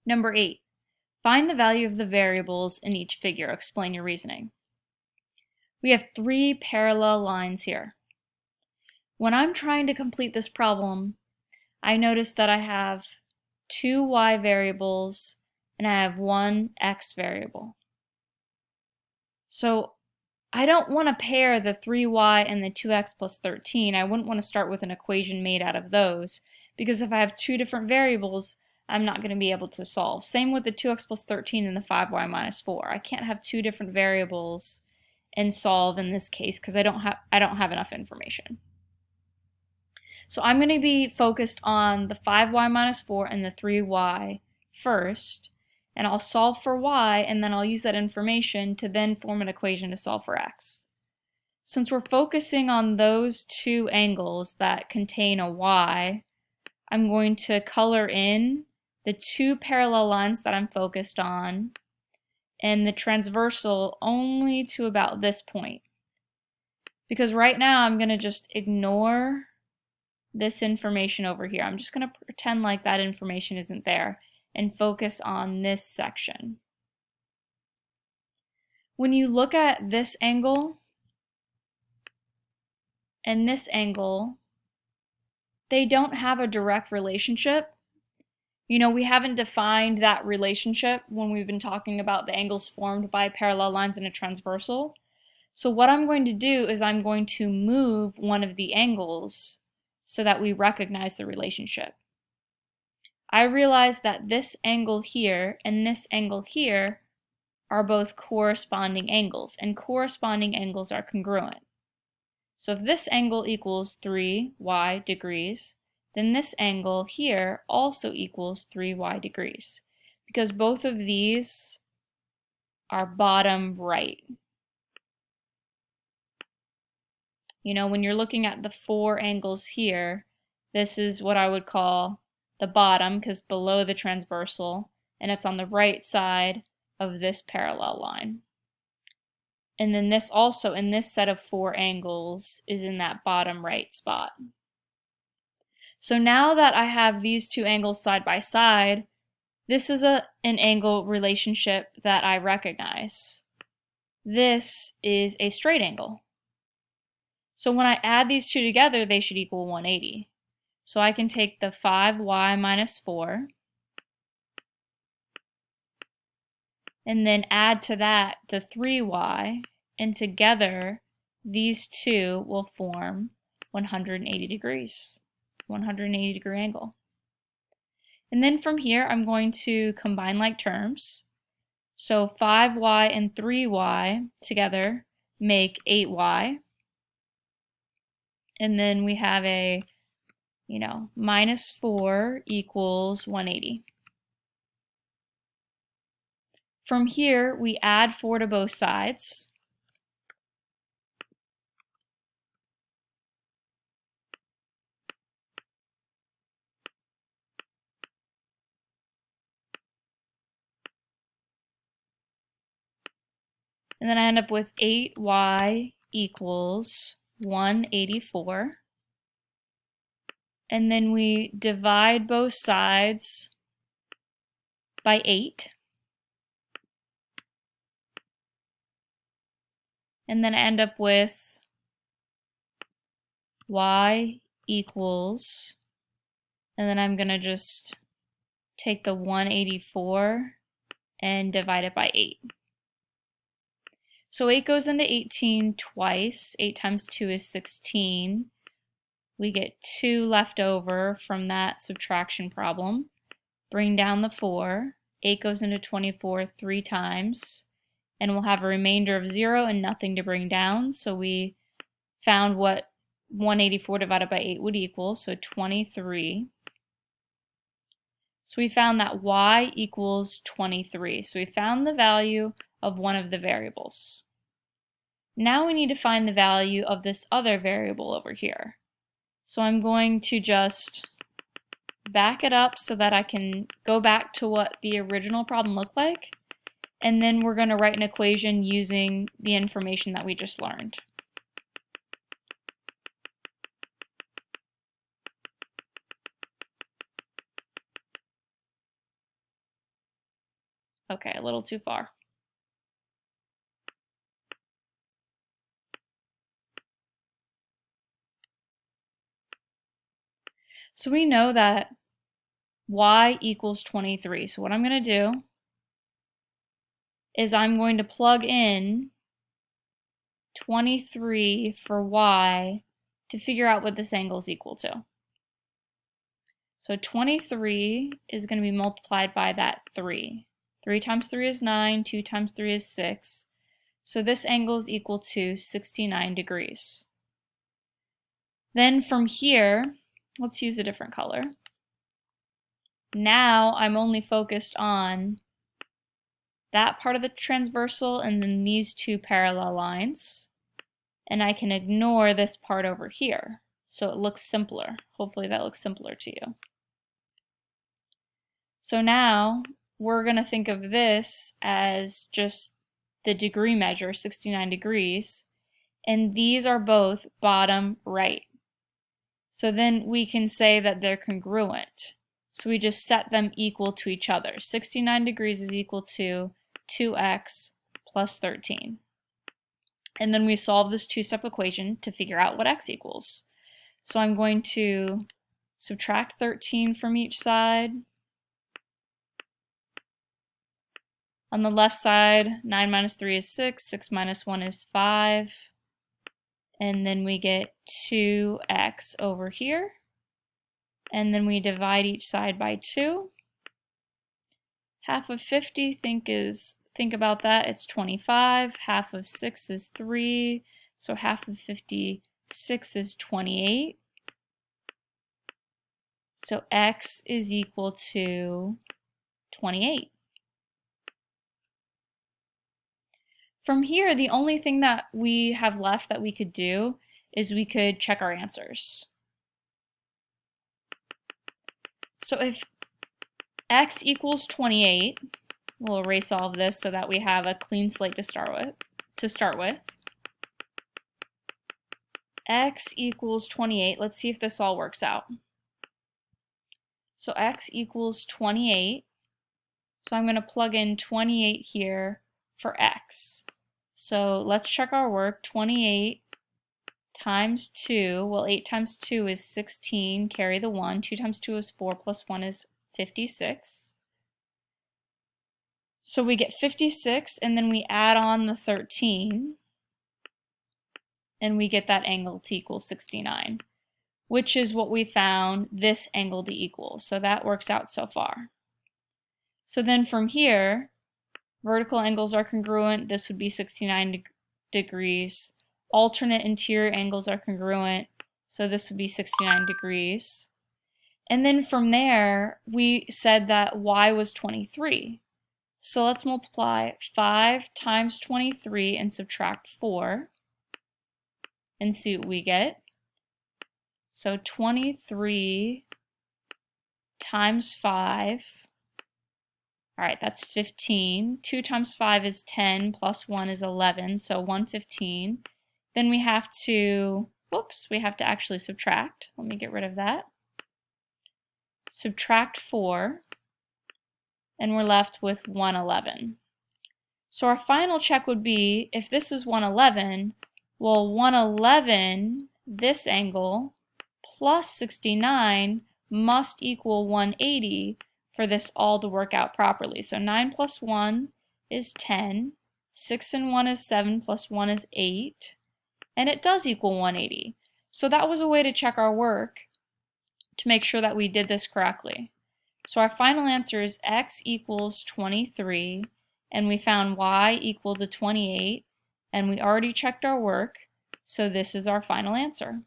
Number 8. Find the value of the variables in each figure. Explain your reasoning. We have 3 parallel lines here. When I'm trying to complete this problem, I notice that I have 2 y variables and I have 1 x variable. So I don't want to pair the 3y and the 2x plus 13. I wouldn't want to start with an equation made out of those, because if I have 2 different variables, I'm not going to be able to solve. Same with the 2x plus 13 and the 5y minus 4. I can't have 2 different variables and solve in this case because I don't have enough information. So I'm going to be focused on the 5y minus 4 and the 3y first, and I'll solve for y, and then I'll use that information to then form an equation to solve for x. Since we're focusing on those 2 angles that contain a y, I'm going to color in the 2 parallel lines that I'm focused on and the transversal only to about this point. Because right now I'm going to just ignore this information over here. I'm just going to pretend like that information isn't there and focus on this section. When you look at this angle and this angle, they don't have a direct relationship. You know, we haven't defined that relationship when we've been talking about the angles formed by parallel lines in a transversal. So what I'm going to do is I'm going to move one of the angles so that we recognize the relationship. I realize that this angle here and this angle here are both corresponding angles, and corresponding angles are congruent. So if this angle equals 3y degrees, then this angle here also equals 3y degrees, because both of these are bottom right. You know, when you're looking at the 4 angles here, this is what I would call the bottom, because below the transversal, and it's on the right side of this parallel line. And then this also, in this set of 4 angles, is in that bottom right spot. So now that I have these 2 angles side by side, this is an angle relationship that I recognize. This is a straight angle. So when I add these 2 together, they should equal 180. So I can take the 5y minus 4 and then add to that the 3y, and together these 2 will form 180 degrees, 180 degree angle. And then from here I'm going to combine like terms. So 5y and 3y together make 8y. And then we have a, minus 4 equals 180. From here, we add 4 to both sides. And then I end up with 8y equals 184. And then we divide both sides by 8. And then I end up with y equals, and then I'm going to just take the 184 and divide it by 8. So 8 goes into 18 twice. 8 times 2 is 16. We get 2 left over from that subtraction problem. Bring down the 4. 8 goes into 24 3 times. And we'll have a remainder of 0 and nothing to bring down. So we found what 184 divided by 8 would equal, so 23. So we found that y equals 23. So we found the value of one of the variables. Now we need to find the value of this other variable over here. So I'm going to just back it up so that I can go back to what the original problem looked like, and then we're going to write an equation using the information that we just learned. Okay, a little too far. So we know that y equals 23. So what I'm going to do is I'm going to plug in 23 for y to figure out what this angle is equal to. So 23 is going to be multiplied by that 3. 3 times 3 is 9, 2 times 3 is 6. So this angle is equal to 69 degrees. Then from here, let's use a different color. Now I'm only focused on that part of the transversal and then these two parallel lines. And I can ignore this part over here. So it looks simpler. Hopefully that looks simpler to you. So now we're going to think of this as just the degree measure, 69 degrees. And these are both bottom right. So then we can say that they're congruent. So we just set them equal to each other. 69 degrees is equal to 2x plus 13. And then we solve this two-step equation to figure out what x equals. So I'm going to subtract 13 from each side. On the left side, 9 minus 3 is 6, 6 minus 1 is 5. And then we get 2x over here. And then we divide each side by 2. Half of 50, think about that, it's 25. Half of 6 is 3. So half of 56 is 28. So x is equal to 28. From here, the only thing that we have left that we could do is we could check our answers. So if x equals 28, we'll erase all of this so that we have a clean slate to start with. X equals 28. Let's see if this all works out. So x equals 28. So I'm going to plug in 28 here for x. So let's check our work. 28 times 2, well 8 times 2 is 16, carry the 1. 2 times 2 is 4, plus 1 is 56. So we get 56, and then we add on the 13, and we get that angle to equal 69, which is what we found this angle to equal. So that works out so far. So then from here, vertical angles are congruent. This would be 69 degrees. Alternate interior angles are congruent. So this would be 69 degrees. And then from there, we said that y was 23. So let's multiply 5 times 23 and subtract 4 and see what we get. So 23 times 5. All right, that's 15. 2 times 5 is 10, plus 1 is 11, so 115. Then we have to, we have to actually subtract. Let me get rid of that. Subtract 4, and we're left with 111. So our final check would be, if this is 111, well 111, this angle, plus 69 must equal 180 for this all to work out properly. So 9 plus 1 is 10, 6 and 1 is 7, plus 1 is 8, and it does equal 180. So that was a way to check our work to make sure that we did this correctly. So our final answer is x equals 23, and we found y equal to 28, and we already checked our work, so this is our final answer.